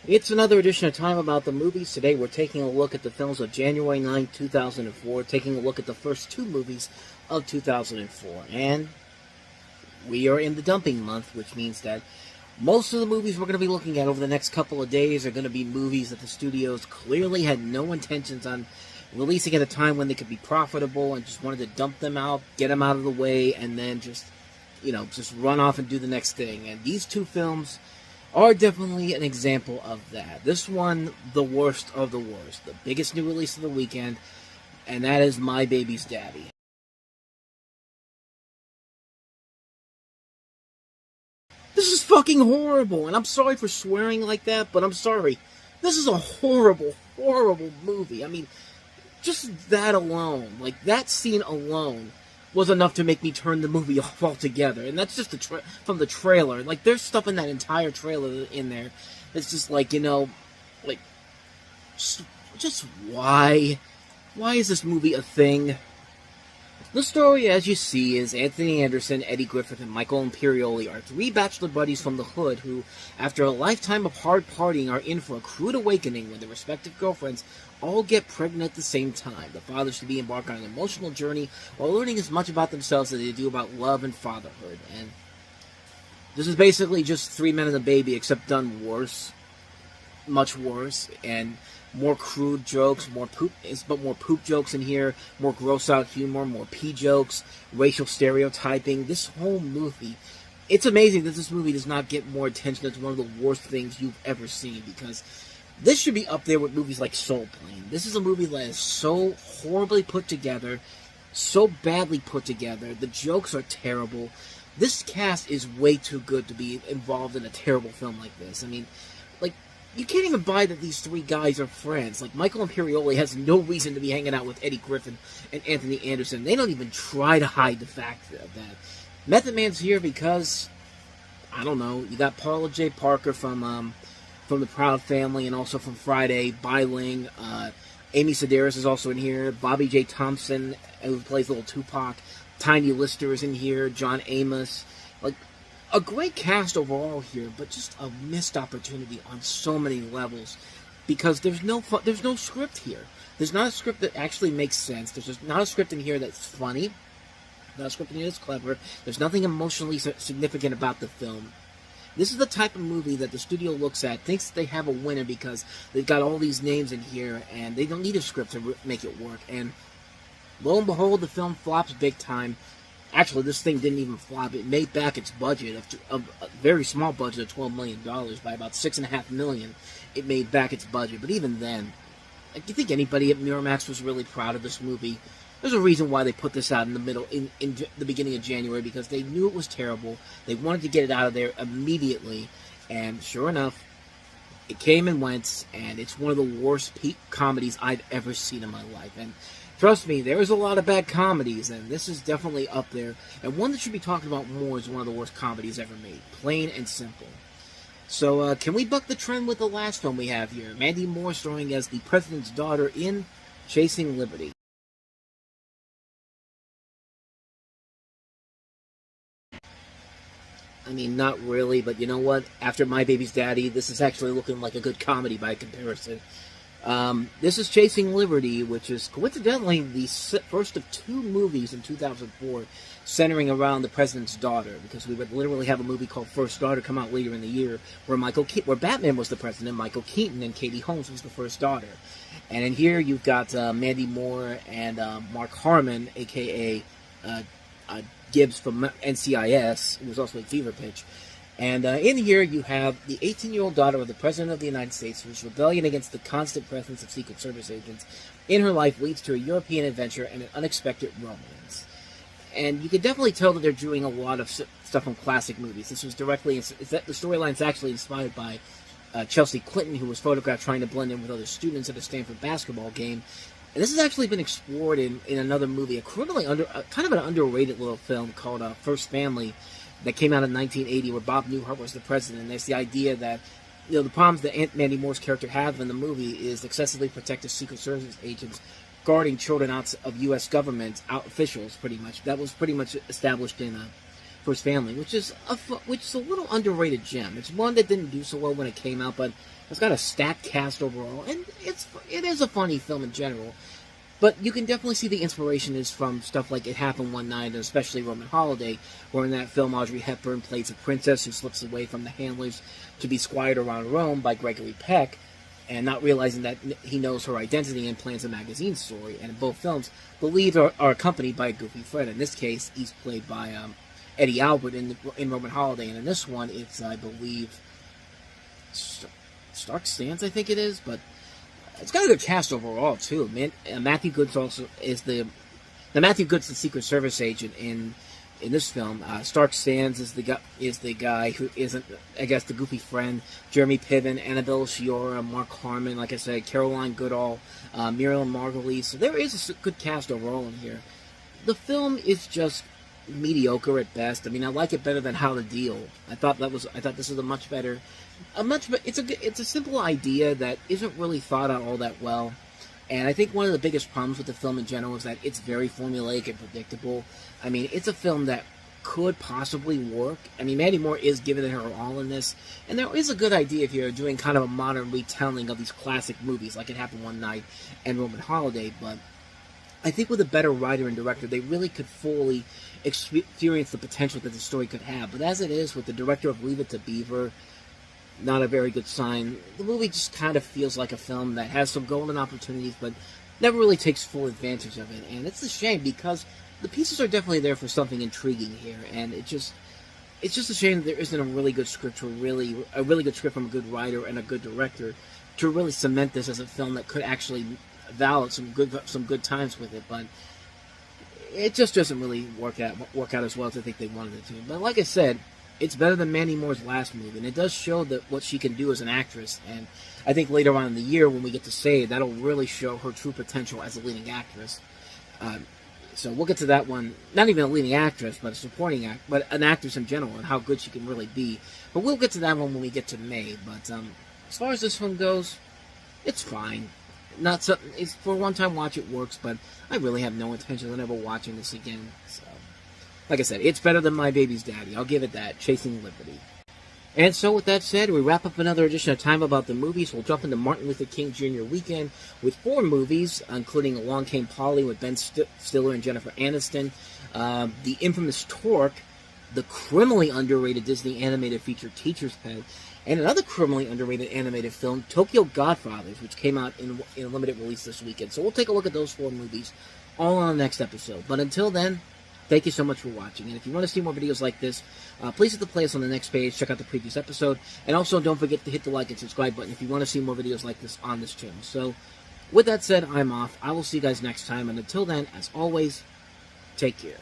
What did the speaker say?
It's another edition of Time About the Movies. Today we're taking a look at the films of January 9, 2004, taking a look at the first two movies of 2004. And we are in the dumping month, which means that most of the movies we're going to be looking at over the next couple of days are going to be movies that the studios clearly had no intentions on releasing at a time when they could be profitable and just wanted to dump them out, get them out of the way, and then just run off and do the next thing. And these two films are definitely an example of that. This one, the worst of the worst. The biggest new release of the weekend, and that is My Baby's Daddy. This is fucking horrible, and I'm sorry for swearing like that, but I'm sorry. This is a horrible, horrible movie. I mean, just that alone, like that scene alone, was enough to make me turn the movie off altogether. And that's just from the trailer. Like, there's stuff in that entire trailer in there that's just like, just why? Why is this movie a thing? The story, as you see, is Anthony Anderson, Eddie Griffith, and Michael Imperioli are three bachelor buddies from the hood who, after a lifetime of hard partying, are in for a crude awakening when their respective girlfriends all get pregnant at the same time. The fathers to be embark on an emotional journey while learning as much about themselves as they do about love and fatherhood. And this is basically just Three Men and a Baby, except done worse. Much worse, and more crude jokes, more poop jokes in here, more gross out humor, more pee jokes, racial stereotyping. This whole movie, it's amazing that this movie does not get more attention. It's one of the worst things you've ever seen, because this should be up there with movies like Soul Plane. This is a movie that is so horribly put together, so badly put together. The jokes are terrible. This cast is way too good to be involved in a terrible film like this. I mean, you can't even buy that these three guys are friends. Like, Michael Imperioli has no reason to be hanging out with Eddie Griffin and Anthony Anderson. They don't even try to hide the fact of that. Method Man's here because, I don't know, you got Paula J. Parker from the Proud Family and also from Friday, Biling. Amy Sedaris is also in here. Bobby J. Thompson, who plays Little Tupac. Tiny Lister is in here. John Amos. Like, a great cast overall here, but just a missed opportunity on so many levels, because there's no script here. There's not a script that actually makes sense. There's just not a script in here that's funny. Not a script in here that's clever. There's nothing emotionally significant about the film. This is the type of movie that the studio looks at, thinks they have a winner because they've got all these names in here, and they don't need a script to make it work. And lo and behold, the film flops big time. Actually, this thing didn't even flop. It made back its budget of a very small budget of $12 million by about $6.5 million. It made back its budget, but even then, do you think anybody at Miramax was really proud of this movie? There's a reason why they put this out in the beginning of January, because they knew it was terrible. They wanted to get it out of there immediately, and sure enough, it came and went, and it's one of the worst peak comedies I've ever seen in my life. And trust me, there is a lot of bad comedies, and this is definitely up there. And one that should be talked about more is one of the worst comedies ever made. Plain and simple. So, can we buck the trend with the last film we have here? Mandy Moore starring as the President's daughter in Chasing Liberty. I mean, not really, but you know what? After My Baby's Daddy, this is actually looking like a good comedy by comparison. This is Chasing Liberty, which is coincidentally the first of two movies in 2004 centering around the president's daughter, because we would literally have a movie called First Daughter come out later in the year where Batman was the president, Michael Keaton, and Katie Holmes was the first daughter. And in here you've got Mandy Moore and Mark Harmon, a.k.a. Gibbs from NCIS, who was also in Fever Pitch. And in here you have the 18-year-old daughter of the President of the United States, whose rebellion against the constant presence of Secret Service agents in her life leads to a European adventure and an unexpected romance. And you can definitely tell that they're doing a lot of stuff from classic movies. This was the storyline's actually inspired by Chelsea Clinton, who was photographed trying to blend in with other students at a Stanford basketball game. And this has actually been explored in another movie, kind of an underrated little film called First Family, that came out in 1980, where Bob Newhart was the president. And there's the idea that, the problems that Mandy Moore's character have in the movie is excessively protective Secret Service agents guarding children out of U.S. government officials, pretty much. That was pretty much established in for his family, which is a little underrated gem. It's one that didn't do so well when it came out, but it's got a stacked cast overall, and it is a funny film in general. But you can definitely see the inspiration is from stuff like It Happened One Night, and especially Roman Holiday, where in that film Audrey Hepburn plays a princess who slips away from the handlers to be squired around Rome by Gregory Peck, and not realizing that he knows her identity and plans a magazine story. And in both films, the leads are accompanied by a goofy friend. In this case, he's played by Eddie Albert in Roman Holiday, and in this one, it's, I believe, Stark Sands, I think it is, but it's got a good cast overall too. Man, Matthew Goods also is the Matthew Goods, the Secret Service agent in this film. Stark Sands is the guy who isn't, I guess, the goofy friend. Jeremy Piven, Annabelle Sciorra, Mark Harmon, like I said, Caroline Goodall, Muriel Margolyes. So there is a good cast overall in here. The film is just mediocre at best. I mean, I like it better than How to Deal. I thought this was a much better. It's a simple idea that isn't really thought out all that well, and I think one of the biggest problems with the film in general is that it's very formulaic and predictable. I mean, it's a film that could possibly work. I mean, Mandy Moore is giving it her all in this, and there is a good idea if you're doing kind of a modern retelling of these classic movies, like It Happened One Night and Roman Holiday, but I think with a better writer and director, they really could fully experience the potential that the story could have. But as it is, with the director of Leave It to Beaver, not a very good sign. The movie just kind of feels like a film that has some golden opportunities, but never really takes full advantage of it. And it's a shame, because the pieces are definitely there for something intriguing here, and it's just a shame that there isn't a really good script from a good writer and a good director to really cement this as a film that could actually valid some good times with it. But it just doesn't really work out as well as I think they wanted it to. But like I said, it's better than Mandy Moore's last movie, and it does show that what she can do as an actress. And I think later on in the year, when we get to say, that'll really show her true potential as a leading actress. So we'll get to that one. Not even a leading actress, but a supporting act, but an actress in general, and how good she can really be. But we'll get to that one when we get to May. But as far as this one goes, it's fine. Not something. It's for a one-time watch, it works, but I really have no intention of ever watching this again. So, like I said, it's better than My Baby's Daddy. I'll give it that. Chasing Liberty. And so with that said, we wrap up another edition of Time About the Movies. We'll jump into Martin Luther King Jr. weekend with 4 movies, including Along Came Polly with Ben Stiller and Jennifer Aniston, the infamous Torque, the criminally underrated Disney animated feature Teacher's Pet, and another criminally underrated animated film, Tokyo Godfathers, which came out in a limited release this weekend. So we'll take a look at those 4 movies all on the next episode. But until then, thank you so much for watching. And if you want to see more videos like this, please hit the playlist on the next page. Check out the previous episode. And also don't forget to hit the like and subscribe button if you want to see more videos like this on this channel. So with that said, I'm off. I will see you guys next time. And until then, as always, take care.